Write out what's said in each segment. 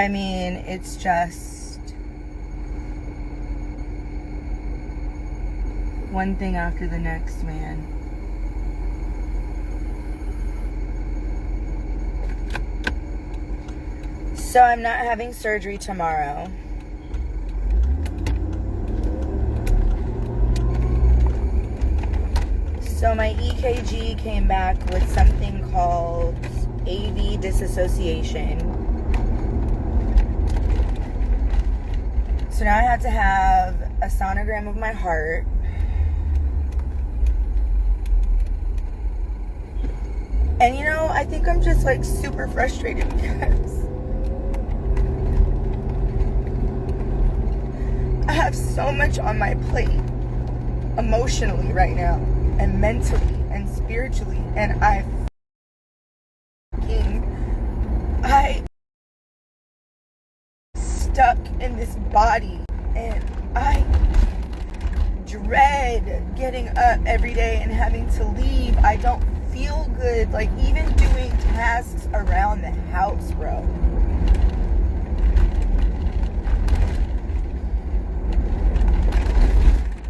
I mean, it's just one thing after the next, man. So I'm not having surgery tomorrow. So my EKG came back with something called AV disassociation. So now I had to have a sonogram of my heart. And you know, I think I'm just like super frustrated because I have so much on my plate emotionally right now, and mentally and spiritually, and I stuck in this body, and I dread getting up every day and having to leave. I don't feel good, like even doing tasks around the house, bro.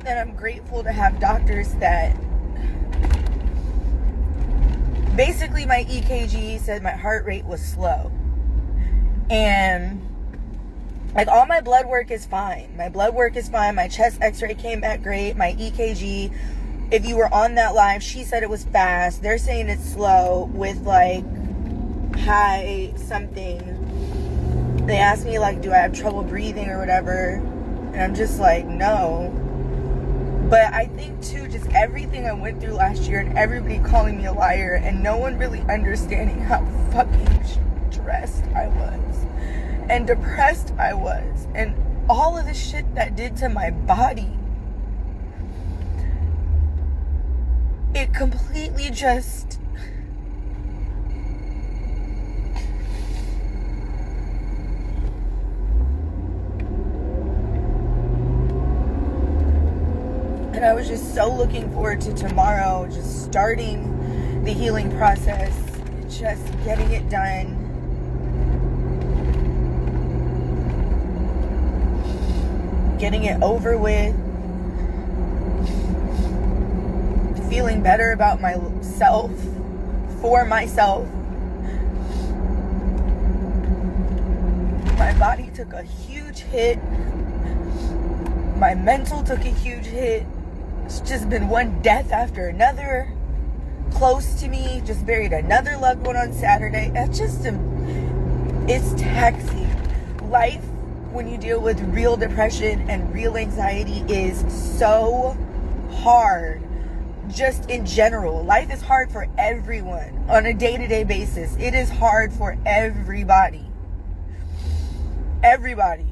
And I'm grateful to have doctors that basically my EKG said my heart rate was slow. And like all my blood work is fine. My blood work is fine. My chest x-ray came back great. My EKG, if you were on that live, she said it was fast. They're saying it's slow with like high something. They asked me like, do I have trouble breathing or whatever? And I'm just like, no. But I think too, just everything I went through last year and everybody calling me a liar and no one really understanding how fucking stressed I was and depressed I was and all of the shit that did to my body. It completely just... And I was just so looking forward to tomorrow, just starting the healing process, just getting it done. Getting it over with. Feeling better about myself, for myself. My body took a huge hit. My mental took a huge hit. It's just been one death after another. Close to me, just buried another loved one on Saturday. It's just, it's taxing. Life, when you deal with real depression and real anxiety, is so hard. Just in general, life is hard for everyone on a day-to-day basis. It is hard for everybody. Everybody.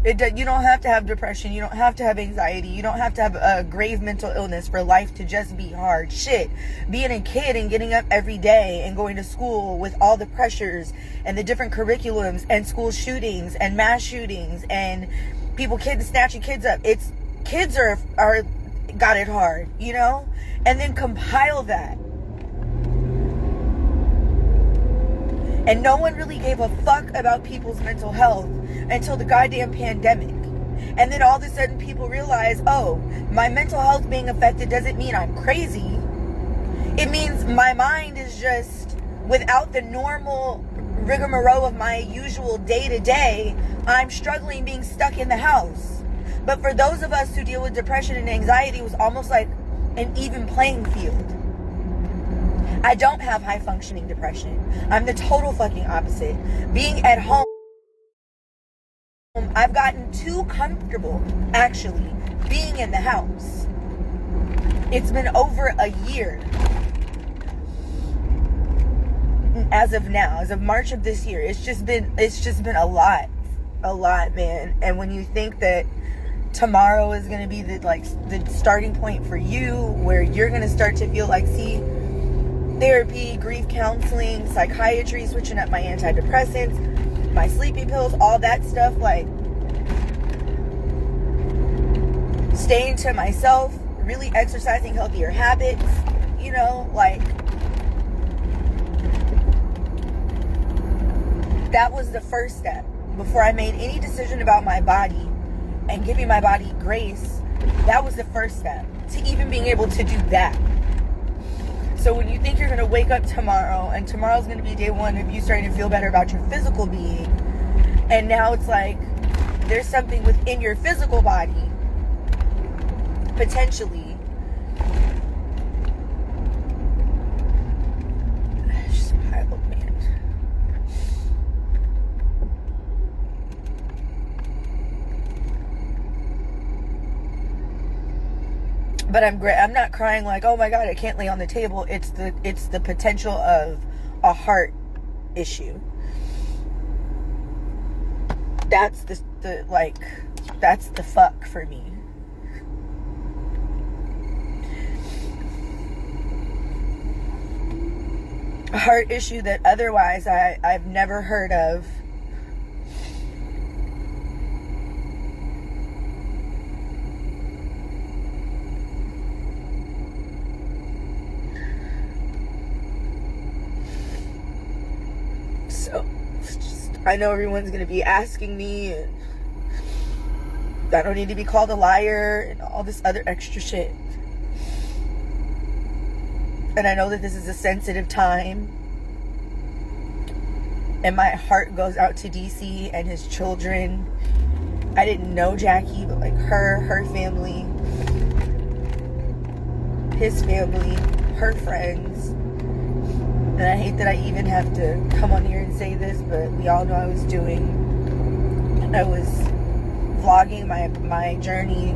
You don't have to have depression. You don't have to have anxiety. You don't have to have a grave mental illness for life to just be hard. Shit. Being a kid and getting up every day and going to school with all the pressures and the different curriculums and school shootings and mass shootings and kids snatching kids up. Kids are got it hard, you know? And then compile that. And no one really gave a fuck about people's mental health until the goddamn pandemic. And then all of a sudden people realize, oh, my mental health being affected doesn't mean I'm crazy. It means my mind is just without the normal rigmarole of my usual day-to-day. I'm struggling being stuck in the house. But for those of us who deal with depression and anxiety, it was almost like an even playing field. I don't have high functioning depression. I'm the total fucking opposite. Being at home, I've gotten too comfortable, actually, being in the house. It's been over a year. As of now, as of March of this year, it's just been a lot, man. And when you think that tomorrow is going to be the starting point for you, where you're going to start to feel like, see, therapy, grief counseling, psychiatry, switching up my antidepressants, my sleeping pills, all that stuff, like staying to myself, really exercising healthier habits, you know, like that was the first step. before I made any decision about my body and giving my body grace, that was the first step to even being able to do that. So when you think you're going to wake up tomorrow and tomorrow's going to be day one of you starting to feel better about your physical being, and now it's like there's something within your physical body potentially but I'm not crying like, oh my God, I can't lay on the table. It's the potential of a heart issue. That's that's the fuck for me. A heart issue that otherwise I've never heard of. So, I know everyone's going to be asking me, and I don't need to be called a liar and all this other extra shit. And I know that this is a sensitive time. And my heart goes out to DC and his children. I didn't know Jackie, but like her family, his family, her friends. And I hate that I even have to come on here and say this, but we all know I was vlogging my journey,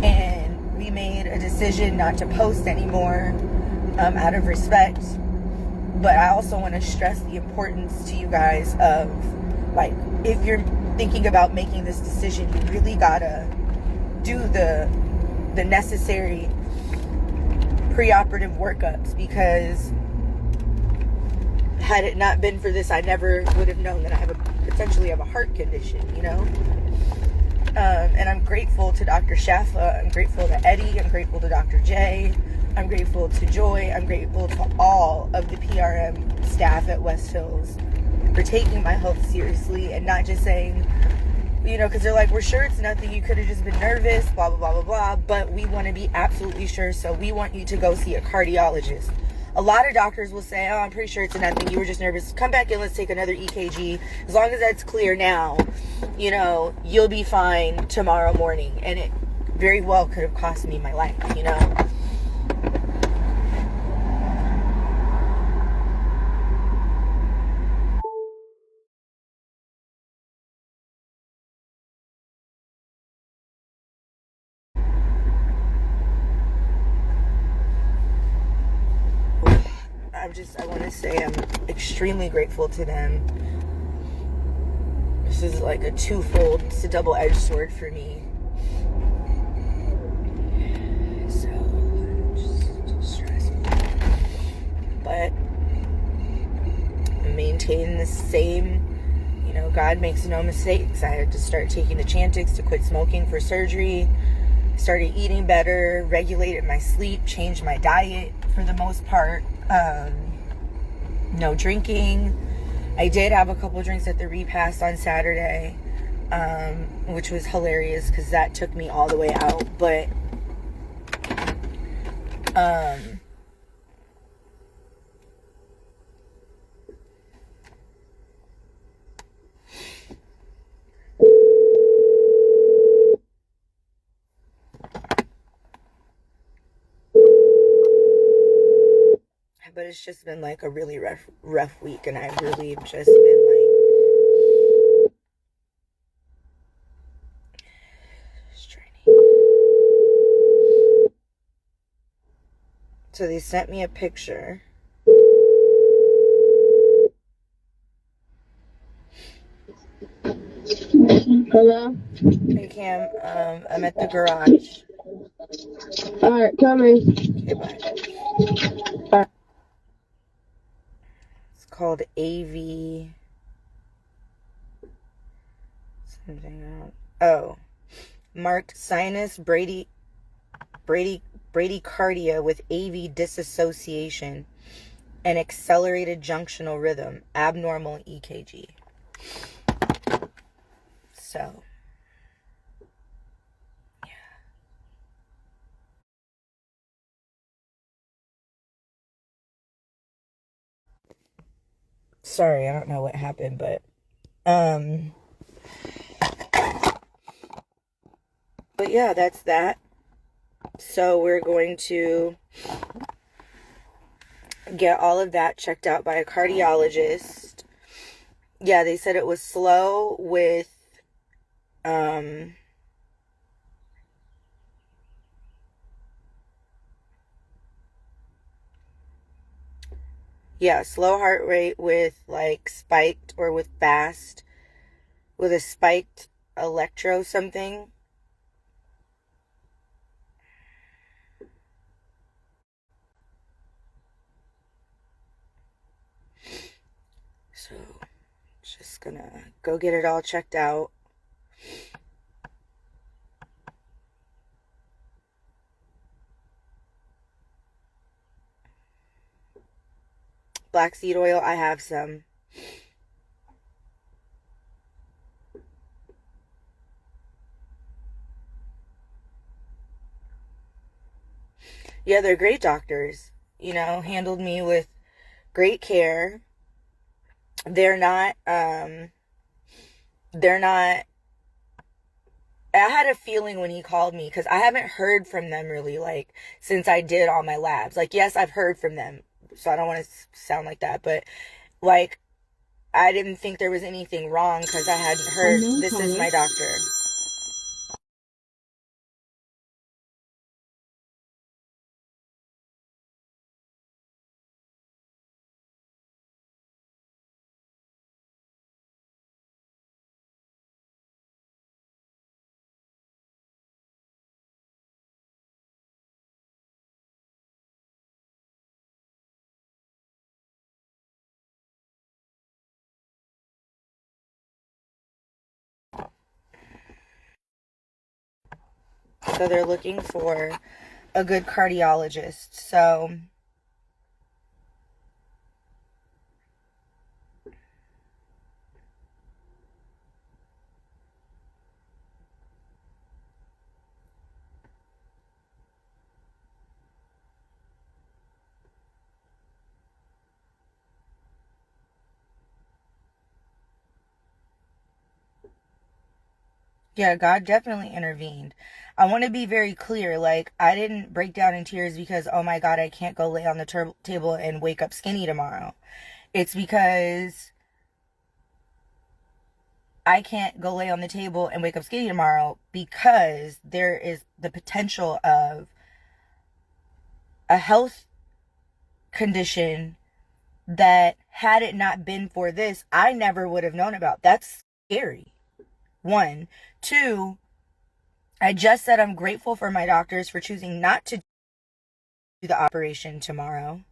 and we made a decision not to post anymore out of respect. But I also want to stress the importance to you guys of, like, if you're thinking about making this decision, you really gotta do the necessary preoperative workups, because had it not been for this, I never would have known that I potentially have a heart condition, you know? And I'm grateful to Dr. Shaffa. I'm grateful to Eddie. I'm grateful to Dr. J. I'm grateful to Joy. I'm grateful to all of the PRM staff at West Hills for taking my health seriously and not just saying, you know, because they're like, we're sure it's nothing. You could have just been nervous, blah, blah, blah, blah, blah. But we want to be absolutely sure. So we want you to go see a cardiologist. A lot of doctors will say, oh, I'm pretty sure it's nothing. You were just nervous. Come back in. Let's take another EKG. As long as that's clear now, you know, you'll be fine tomorrow morning. And it very well could have cost me my life, you know. I want to say I'm extremely grateful to them. This is like a twofold, it's a double-edged sword for me. So, just stressful. But I maintain the same, you know, God makes no mistakes. I had to start taking the Chantix to quit smoking for surgery. Started eating better, regulated my sleep, changed my diet for the most part. No drinking. I did have a couple drinks at the repast on Saturday, which was hilarious because that took me all the way out. But it's just been like a really rough week, and I've really just been like so they sent me a picture. Hello? Hey Cam, I'm at the garage. Alright, coming. Okay, bye. Alright. It's called AV something else. Oh, marked sinus bradycardia with AV dissociation and accelerated junctional rhythm, abnormal EKG. So, yeah. Sorry, I don't know what happened, but yeah, that's that. So we're going to get all of that checked out by a cardiologist. Yeah, they said it was slow with um yeah, slow heart rate with like spiked or with fast with a spiked electro something. So just gonna go get it all checked out. Black seed oil, I have some. Yeah, they're great doctors. Handled me with great care. They're not they're not I had a feeling when he called me because I haven't heard from them really like since I did all my labs. Like, yes, I've heard from them, so I don't want to sound like that, but like I didn't think there was anything wrong because I hadn't heard. This is my doctor. So they're looking for a good cardiologist. So yeah, God definitely intervened. I want to be very clear. Like, I didn't break down in tears because, oh my God, I can't go lay on the table and wake up skinny tomorrow. It's because I can't go lay on the table and wake up skinny tomorrow because there is the potential of a health condition that, had it not been for this, I never would have known about. That's scary. One. Two, I just said I'm grateful for my doctors for choosing not to do the operation tomorrow.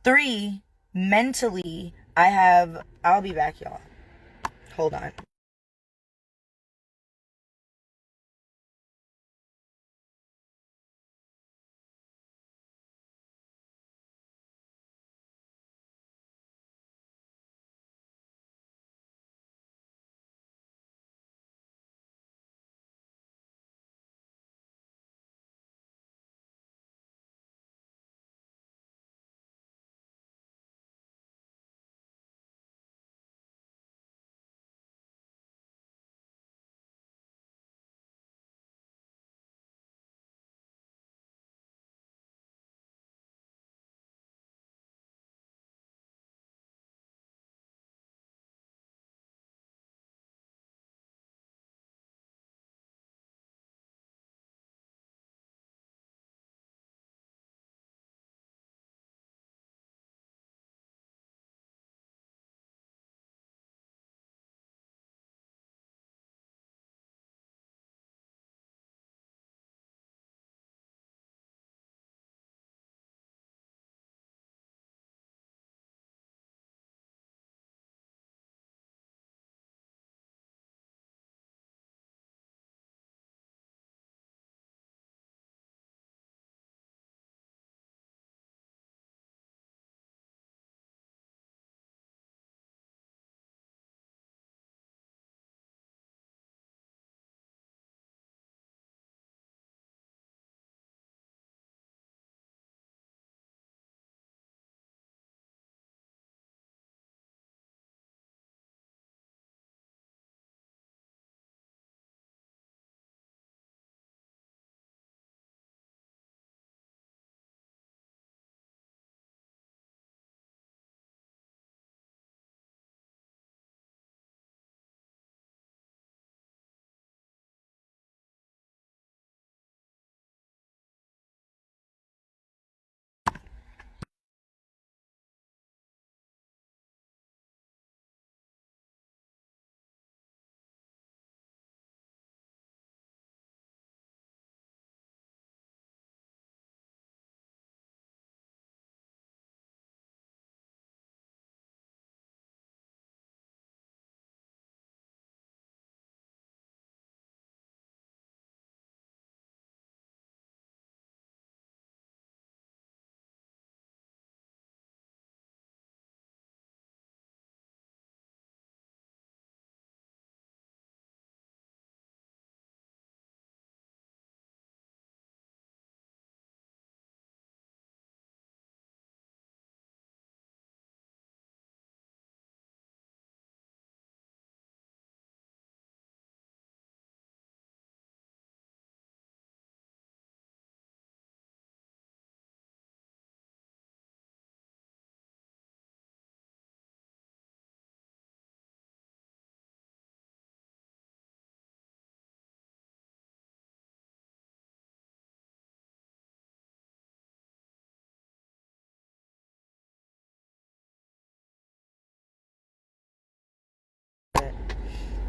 Three, mentally, I'll be back, y'all. Hold on.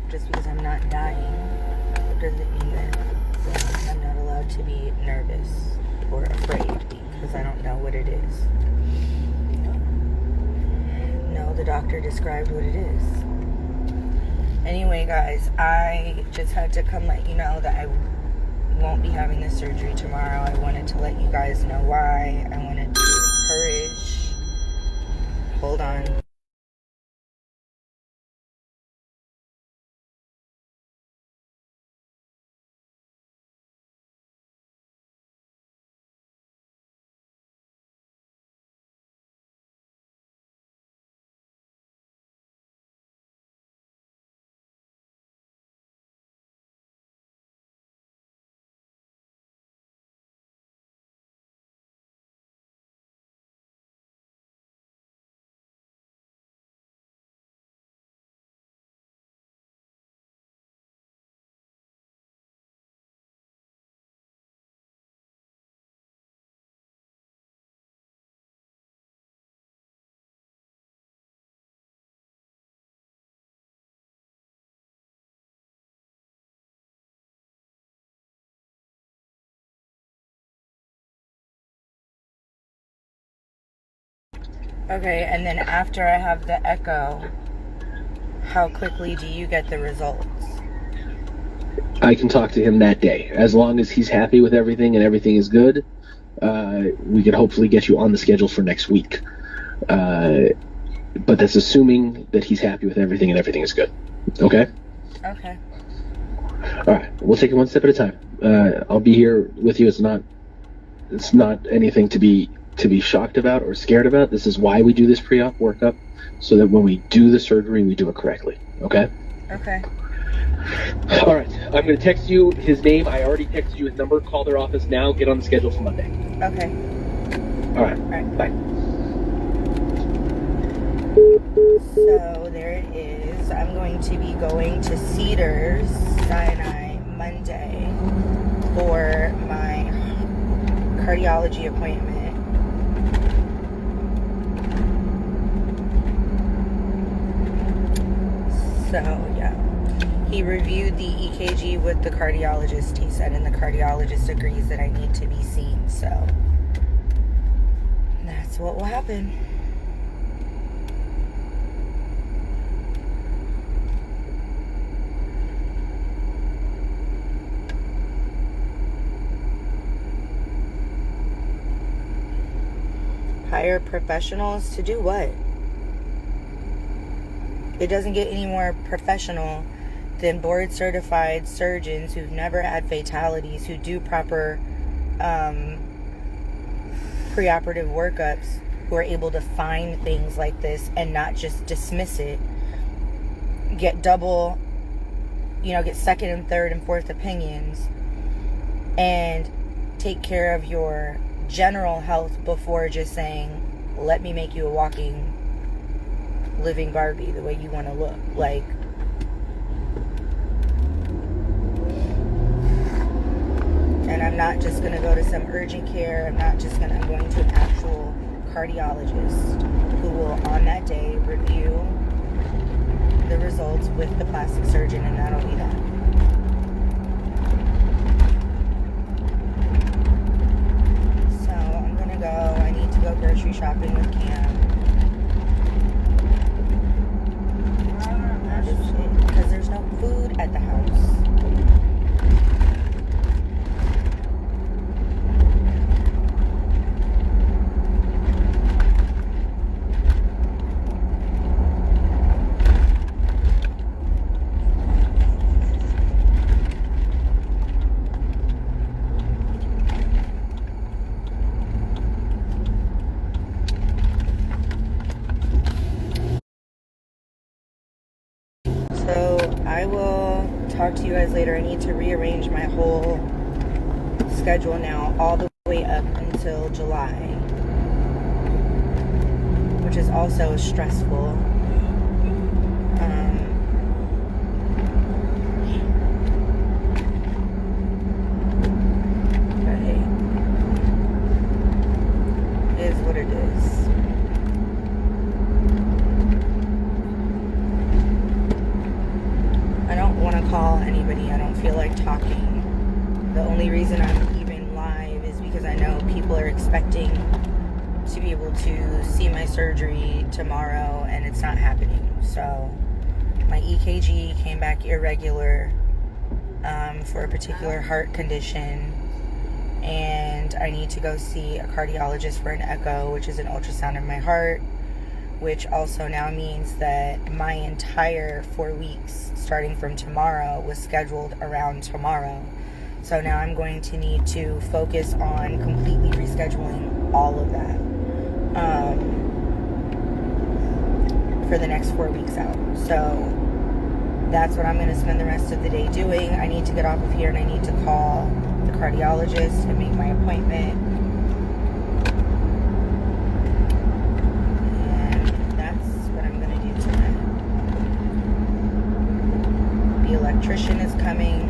just because I'm not dying doesn't mean that I'm not allowed to be nervous or afraid because I don't know what it is. No, the doctor described what it is. Anyway, guys, I just had to come let you know that I won't be having this surgery tomorrow. I wanted to let you guys know why. I wanted to encourage. Hold on. Okay, and then after I have the echo, how quickly do you get the results? I can talk to him that day. As long as he's happy with everything and everything is good, we could hopefully get you on the schedule for next week. But that's assuming that he's happy with everything and everything is good. Okay? Okay. All right. We'll take it one step at a time. I'll be here with you. It's not anything to be shocked about or scared about. This is why we do this pre-op workup, so that when we do the surgery, we do it correctly. Okay? Okay. All right. I'm going to text you his name. I already texted you his number. Call their office now. Get on the schedule for Monday. Okay. All right. All right. Bye. So there it is. I'm going to be going to Cedars Sinai Monday for my cardiology appointment. So, yeah. He reviewed the EKG with the cardiologist, he said, and the cardiologist agrees that I need to be seen. So, that's what will happen. Hire professionals to do what? It doesn't get any more professional than board certified surgeons who've never had fatalities, who do proper preoperative workups, who are able to find things like this and not just dismiss it. Get double, get second and third and fourth opinions and take care of your general health before just saying, let me make you a walking, living Barbie the way you want to look. Like, and I'm not just going to go to some urgent care. I'm going to an actual cardiologist who will on that day review the results with the plastic surgeon, and not only that. So I'm going to go. I need to go grocery shopping with Cam. Because there's no food at the house. I will talk to you guys later. I need to rearrange my whole schedule now, all the way up until July, which is also stressful. But hey, it is what it is. I don't The only reason I'm even live is because I know people are expecting to be able to see my surgery tomorrow, and it's not happening. So my EKG came back irregular for a particular heart condition, and I need to go see a cardiologist for an echo, which is an ultrasound of my heart, which also now means that my entire 4 weeks starting from tomorrow was scheduled around tomorrow. So now I'm going to need to focus on completely rescheduling all of that for the next 4 weeks out. So that's what I'm going to spend the rest of the day doing. I need to get off of here and I need to call the cardiologist and make my appointment. And that's what I'm going to do tonight. The electrician is coming.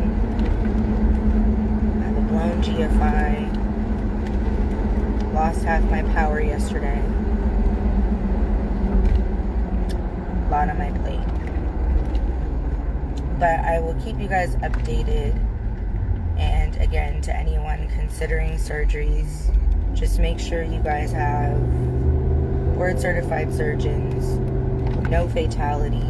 I have a blown GFI. Lost half my power yesterday. A lot on my plate. But I will keep you guys updated. And again, to anyone considering surgeries, just make sure you guys have board certified surgeons, no fatalities,